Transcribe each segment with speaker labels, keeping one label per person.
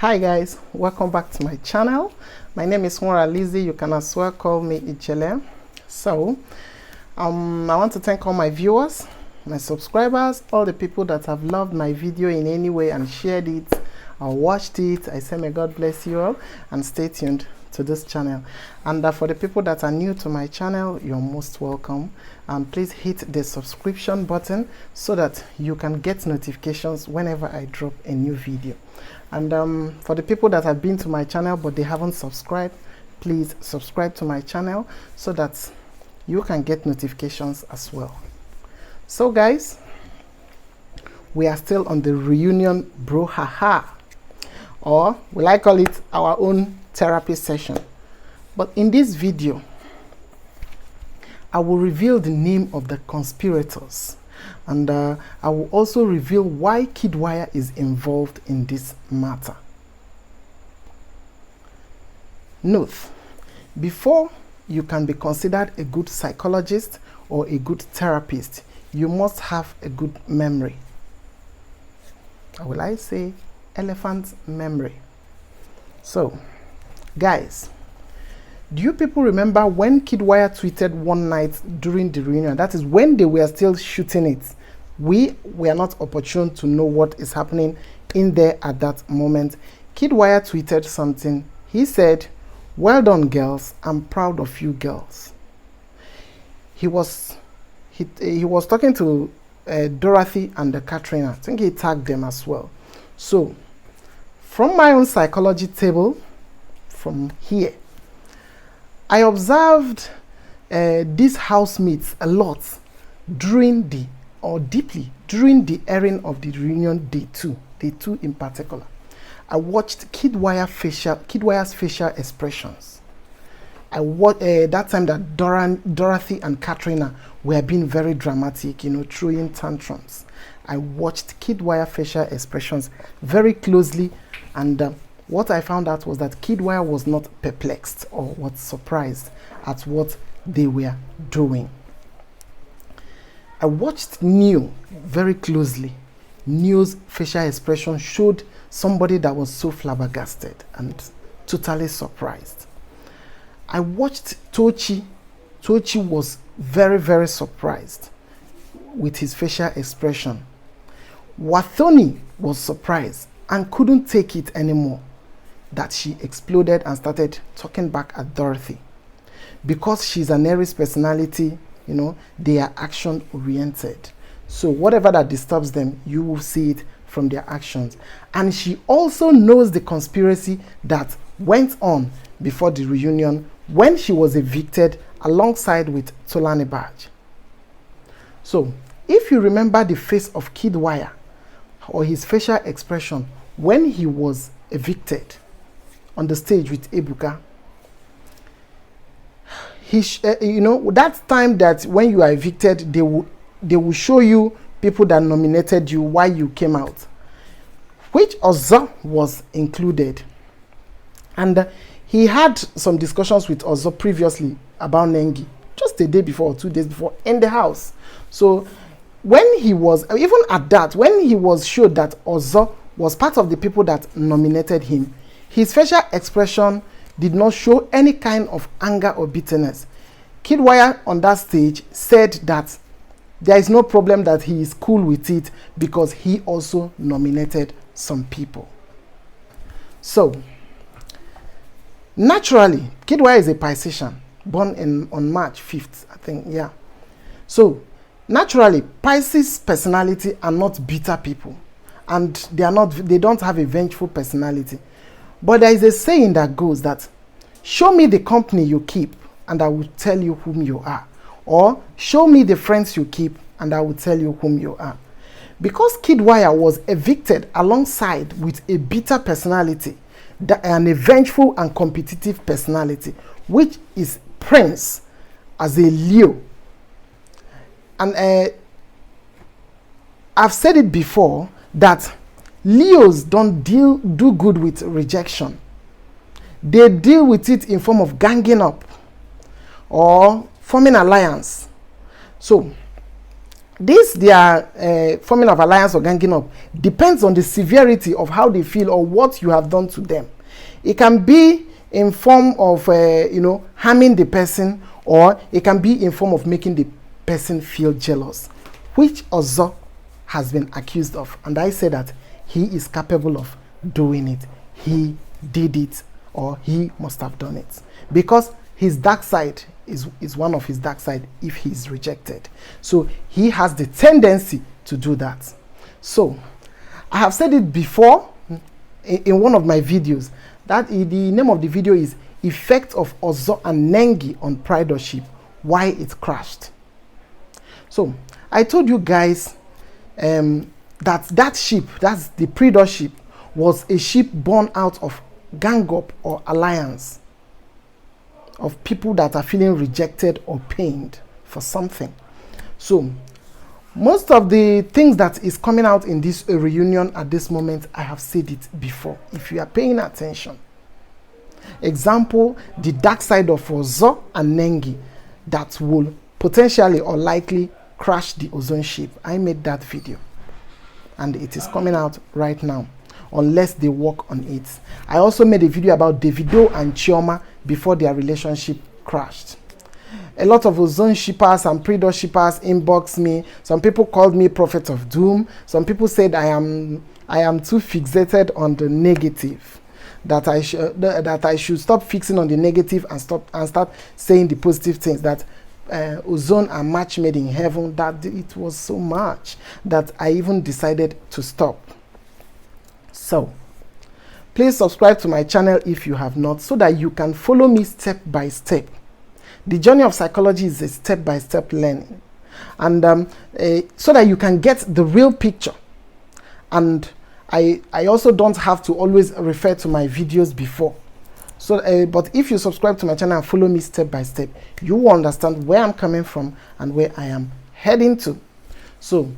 Speaker 1: Hi guys, welcome back to my channel. My name is Mora Lizzie. You can as well call me Ichele. So I want to thank all my viewers, my subscribers, all the people that have loved my video in any way and shared it or watched it. I say may God bless you all and stay tuned to this channel. And for the people that are new to my channel, you're most welcome. Please hit the subscription button so that you can get notifications whenever I drop a new video. And for the people that have been to my channel but they haven't subscribed, please subscribe to my channel so that you can get notifications as well. So guys, we are still on the reunion brouhaha, or will I call it our own therapy session. But in this video, I will reveal the name of the conspirators, and I will also reveal why Kidwaya is involved in this matter. Note, before you can be considered a good psychologist or a good therapist, you must have a good memory. Or will I say elephant memory? So, guys, do you people remember when Kidwaya tweeted one night during the reunion? That is when they were still shooting it. We were not opportune to know what is happening in there at that moment. Kidwaya tweeted something. He said, "Well done, girls. I'm proud of you girls." He was talking to Dorothy and Katrina. I think he tagged them as well. So, from my own psychology table, from here, I observed these housemates a lot deeply during the airing of the reunion day 2 in particular. I watched Kidwaya's facial expressions. I watched that time that Dorothy and Katrina were being very dramatic, throwing tantrums. I watched Kidwaya's facial expressions very closely, and what I found out was that Kidwaya was not perplexed or was surprised at what they were doing. I watched Neo very closely. Neo's facial expression showed somebody that was so flabbergasted and totally surprised. I watched Tochi. Tochi was very, very surprised with his facial expression. Wathoni was surprised and couldn't take it anymore that she exploded and started talking back at Dorothy. Because she's an Aries personality, they are action oriented. So whatever that disturbs them, you will see it from their actions. And she also knows the conspiracy that went on before the reunion when she was evicted alongside with Tolani Badge. So if you remember the face of Kidwaya or his facial expression when he was evicted on the stage with Ebuka, that time that when you are evicted, they will show you people that nominated you, why you came out, which Ozo was included. And he had some discussions with Ozo previously about Nengi, just a day before or 2 days before, in the house. So when he was, even at that, when he was showed that Ozo was part of the people that nominated him, his facial expression did not show any kind of anger or bitterness. Kidwaya on that stage said that there is no problem, that he is cool with it because he also nominated some people. So, naturally, Kidwaya is a Piscean, born on March 5th, I think, yeah. So, naturally, Pisces personality are not bitter people, and they don't have a vengeful personality. But there is a saying that goes that, show me the company you keep and I will tell you whom you are. Or, show me the friends you keep and I will tell you whom you are. Because Kidwaya was evicted alongside with a bitter personality and a vengeful and competitive personality, which is Prince as a Leo. And I've said it before that Leos don't do good with rejection. They deal with it in form of ganging up or forming alliance. So, this their forming of alliance or ganging up depends on the severity of how they feel or what you have done to them. It can be in form of harming the person, or it can be in form of making the person feel jealous, which Ozo has been accused of. And I say that he is capable of doing it. He did it, or he must have done it, because his dark side is one of his dark side if he is rejected. So he has the tendency to do that. So I have said it before in one of my videos that the name of the video is Effect of Ozo and Nengi on Pridership, Why It Crashed. So I told you guys that ship, that's the Pridership, was a ship born out of gang up or alliance of people that are feeling rejected or pained for something. So most of the things that is coming out in this reunion at this moment, I have said it before, if you are paying attention. Example, the dark side of Ozo and Nengi that will potentially or likely crash the ozone ship. I made that video and it is coming out right now, unless they work on it. I also made a video about Davido and Chioma before their relationship crashed. A lot of ozone shippers and Prido shippers inboxed me. Some people called me Prophet of Doom. Some people said I am too fixated on the negative, that I should stop fixing on the negative and start saying the positive things, that ozone and match made in heaven, that it was so much that I even decided to stop. So please subscribe to my channel if you have not, so that you can follow me step by step. The journey of psychology is a step-by-step learning, and so that you can get the real picture. And I also don't have to always refer to my videos before. So, but if you subscribe to my channel and follow me step by step, you will understand where I'm coming from and where I am heading to. So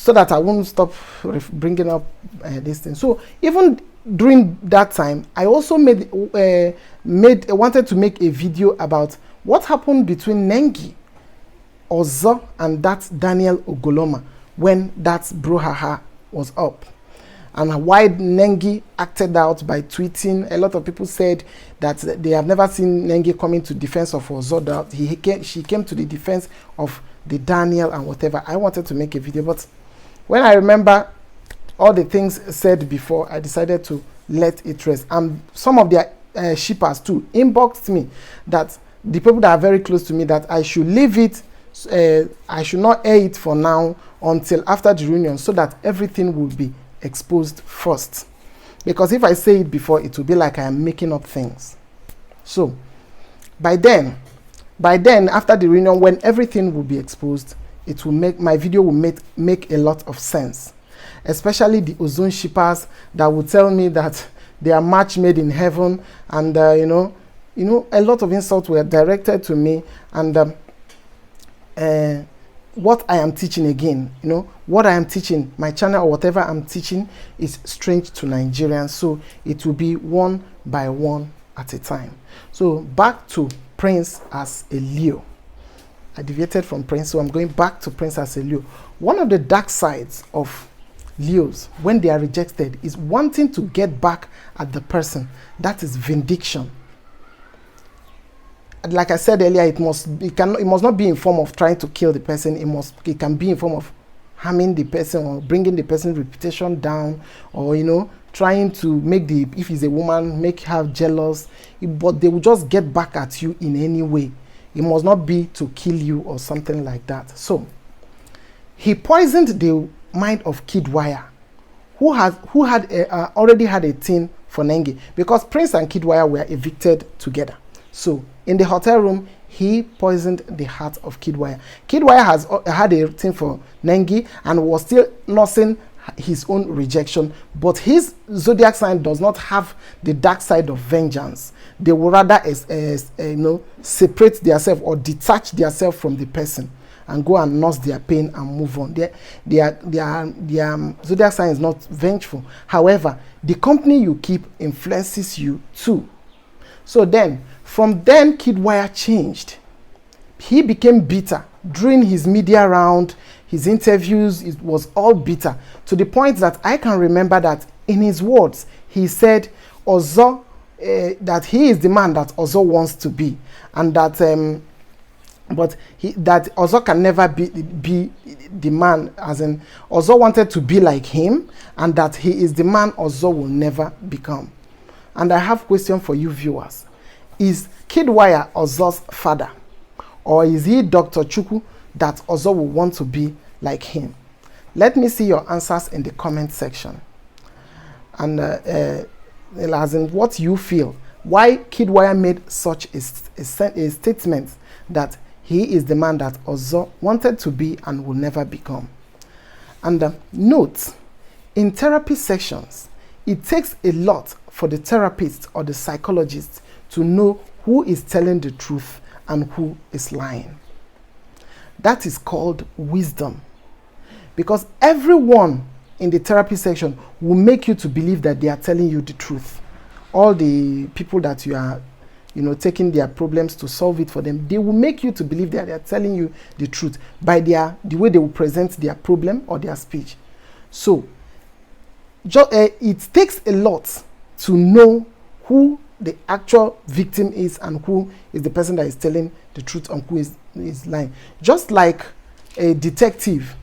Speaker 1: that I won't stop bringing up this thing. So even during that time, I also wanted to make a video about what happened between Nengi, Ozo, and that Daniel Ogoloma when that brouhaha was up, and why Nengi acted out by tweeting. A lot of people said that they have never seen Nengi coming to defense of Ozo, that she came to the defense of the Daniel and whatever. I wanted to make a video, but when I remember all the things said before, I decided to let it rest. And some of their shippers too inboxed me, that the people that are very close to me, that I should leave it, I should not air it for now until after the reunion, so that everything will be exposed first. Because if I say it before, it will be like I am making up things. So by then after the reunion, when everything will be exposed, it will make my video will make a lot of sense. Especially the ozone shippers that will tell me that they are match made in heaven, and a lot of insults were directed to me, and what I am teaching again, what I am teaching, my channel or whatever I'm teaching is strange to Nigerians, so it will be one by one at a time. So back to Prince as a Leo. I deviated from Prince, so I'm going back to Prince as a Leo. One of the dark sides of Leos when they are rejected is wanting to get back at the person. That is vindication. Like I said earlier, it must not be in form of trying to kill the person. It can be in form of harming the person or bringing the person's reputation down, or trying to make if he's a woman, make her jealous. But they will just get back at you in any way. It must not be to kill you or something like that. So he poisoned the mind of Kidwaya, who had already had a thing for Nengi, because Prince and Kidwaya were evicted together. So in the hotel room, he poisoned the heart of Kidwaya. Kidwaya has had a thing for Nengi and was still nursing his own rejection, but his zodiac sign does not have the dark side of vengeance. They will rather separate themselves or detach themselves from the person and go and nurse their pain and move on. Their zodiac sign is not vengeful. However, the company you keep influences you too. So then, from then, Kidwaya changed. He became bitter during his media round, his interviews, it was all bitter, to the point that I can remember that in his words, he said Ozo, that he is the man that Ozo wants to be, and that that Ozo can never be the man, as in Ozo wanted to be like him, and that he is the man Ozo will never become. And I have a question for you viewers. Is Kidwaya Ozo's father? Or is he Dr. Chukwu that Ozo will want to be like him? Let me see your answers in the comment section. And as in what you feel. Why Kidwaya made such a statement that he is the man that Ozo wanted to be and will never become. And note, in therapy sessions, it takes a lot for the therapist or the psychologist to know who is telling the truth and who is lying. That is called wisdom. Because everyone in the therapy section will make you to believe that they are telling you the truth. All the people that you are, taking their problems to solve it for them, they will make you to believe that they are telling you the truth by the way they will present their problem or their speech. So, it takes a lot to know who the actual victim is and who is the person that is telling the truth and who is lying. Just like a detective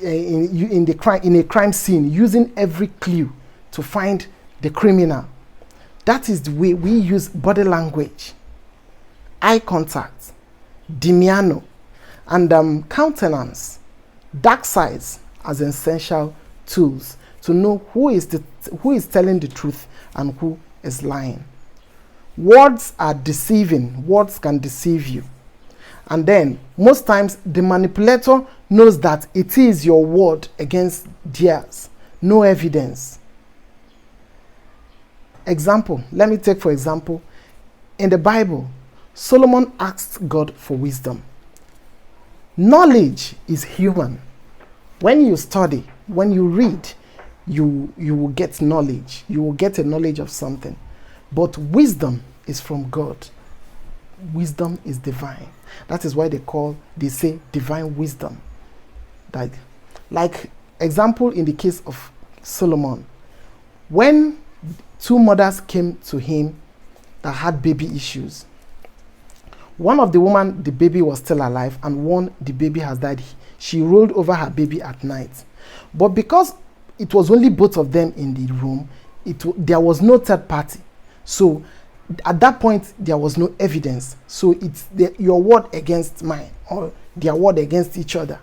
Speaker 1: in a crime scene using every clue to find the criminal. That is the way we use body language, eye contact, demeanor, and countenance, dark sides as essential tools to know who is telling the truth and who is lying. Words are deceiving. Words can deceive you. And then, most times, the manipulator knows that it is your word against theirs. No evidence. Example. Let me take for example. In the Bible, Solomon asked God for wisdom. Knowledge is human. When you study, when you read, you will get knowledge. You will get a knowledge of something. But wisdom is from God. Wisdom is divine. That is why they say divine wisdom. Like example in the case of Solomon, when two mothers came to him that had baby issues, one of the woman, the baby was still alive, and one, the baby has died. She rolled over her baby at night. But because it was only both of them in the room, there was no third party. So at that point, there was no evidence. So it's your word against mine, or their word against each other.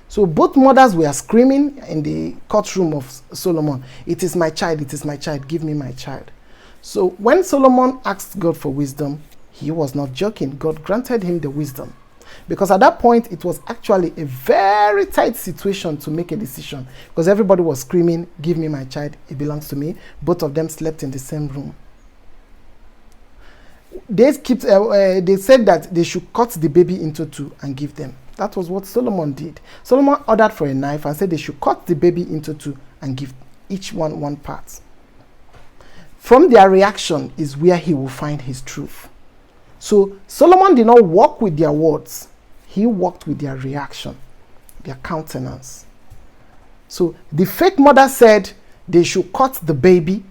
Speaker 1: So both mothers were screaming in the courtroom of Solomon, "It is my child, it is my child, give me my child." So when Solomon asked God for wisdom, he was not joking. God granted him the wisdom. Because at that point, it was actually a very tight situation to make a decision. Because everybody was screaming, "Give me my child, it belongs to me." Both of them slept in the same room. They said that they should cut the baby into two and give them. That was what Solomon did. Solomon ordered for a knife and said they should cut the baby into two and give each one part. From their reaction is where he will find his truth. So Solomon did not walk with their words. He walked with their reaction, their countenance. So the fake mother said they should cut the baby,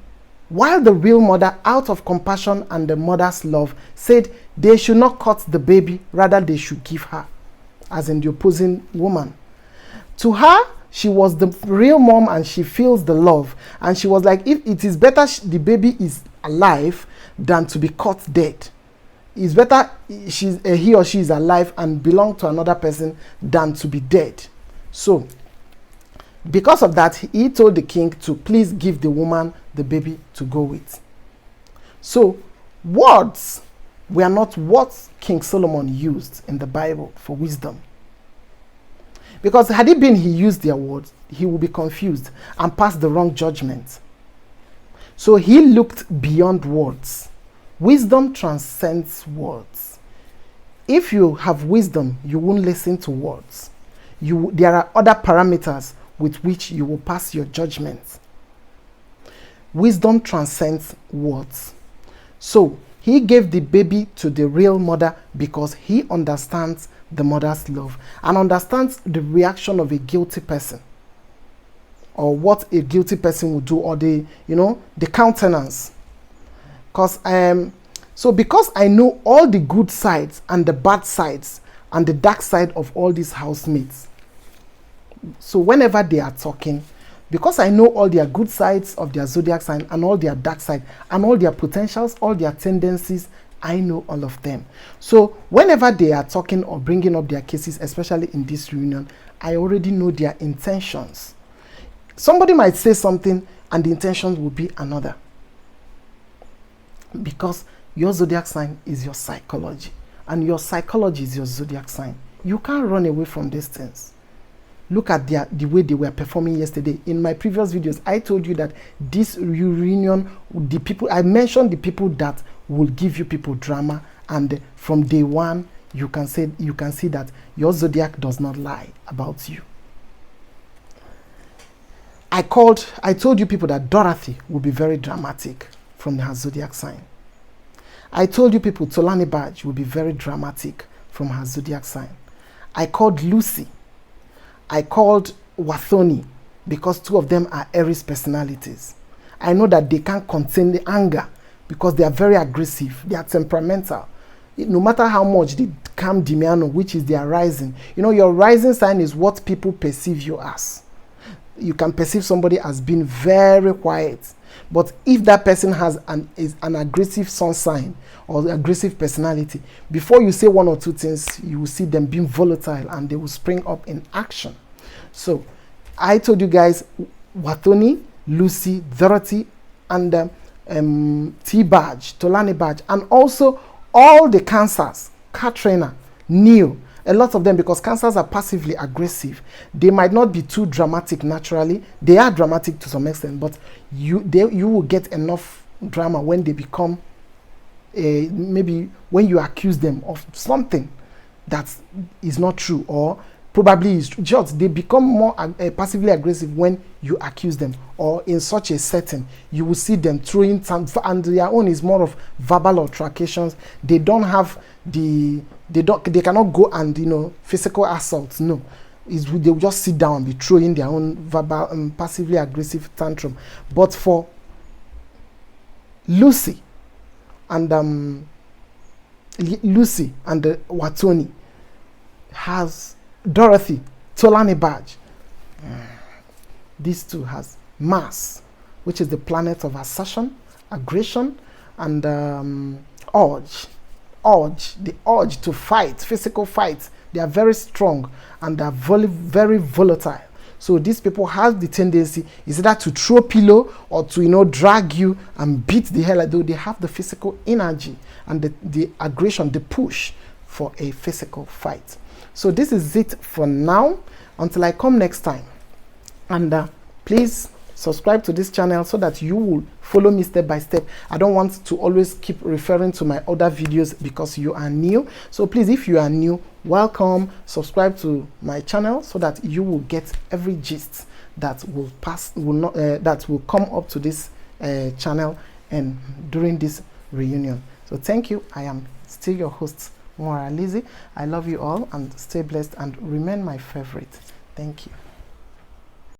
Speaker 1: while the real mother, out of compassion and the mother's love, said they should not cut the baby, rather they should give her, as in the opposing woman. To her, she was the real mom and she feels the love. And she was like, if it is better the baby is alive than to be cut dead. It's better he or she is alive and belong to another person than to be dead. So, because of that, he told the king to please give the woman the baby to go with. So, words were not what King Solomon used in the Bible for wisdom. Because had it been he used their words, he would be confused and pass the wrong judgment. So he looked beyond words. Wisdom transcends words. If you have wisdom, you won't listen to words. There are other parameters with which you will pass your judgment. Wisdom transcends words. So he gave the baby to the real mother because he understands the mother's love and understands the reaction of a guilty person, or what a guilty person would do, or the, you know, the countenance. Because because I know all the good sides and the bad sides and the dark side of all these housemates, so whenever they are talking, because I know all their good sides of their zodiac sign and all their dark side and all their potentials, all their tendencies, I know all of them. So whenever they are talking or bringing up their cases, especially in this reunion, I already know their intentions. Somebody might say something and the intentions will be another, because your zodiac sign is your psychology and your psychology is your zodiac sign. You can't run away from these things. Look at the way they were performing yesterday. In my previous videos, I told you that this reunion, the people, I mentioned the people that will give you people drama, and from day one, you can see that your zodiac does not lie about you. I told you people that Dorothy will be very dramatic from her zodiac sign. I told you people Tolani Badge will be very dramatic from her zodiac sign. I called Lucy. I called Wathoni, because two of them are Aries personalities. I know that they can't contain the anger because they are very aggressive. They are temperamental. No matter how much they calm Dimiano, which is their rising. You know, your rising sign is what people perceive you as. You can perceive somebody as being very quiet. But if that person is an aggressive sun sign or aggressive personality, before you say one or two things, you will see them being volatile and they will spring up in action. So I told you guys Wathoni, Lucy, Dorothy, and T-Badge, Tolani Badge, and also all the Cancers, Katrina, Neo, a lot of them, because Cancers are passively aggressive. They might not be too dramatic naturally. They are dramatic to some extent, but you will get enough drama when they become, maybe when you accuse them of something that is not true, or probably is just, they become more passively aggressive when you accuse them, or in such a setting you will see them throwing some, and their own is more of verbal altercations. They don't have they cannot go and, you know, physical assaults. No, they will just sit down and be throwing their own verbal passively aggressive tantrum. But for Lucy and Wathoni has Dorothy, Tolani Badge. These two has Mars, which is the planet of assertion, aggression, and the urge to fight, physical fight. They are very strong and they are very, very volatile. So these people have the tendency is either to throw pillow or to, you know, drag you and beat the hell out of you. They have the physical energy and the aggression, the push for a physical fight. So this is it for now until I come next time. And please subscribe to this channel so that you will follow me step by step. I don't want to always keep referring to my other videos because you are new. So please, if you are new, welcome. Subscribe to my channel so that you will get every gist that will come up to this channel and during this reunion. So thank you. I am still your host, Mora Lizzie. I love you all and stay blessed and remain my favorite. Thank you.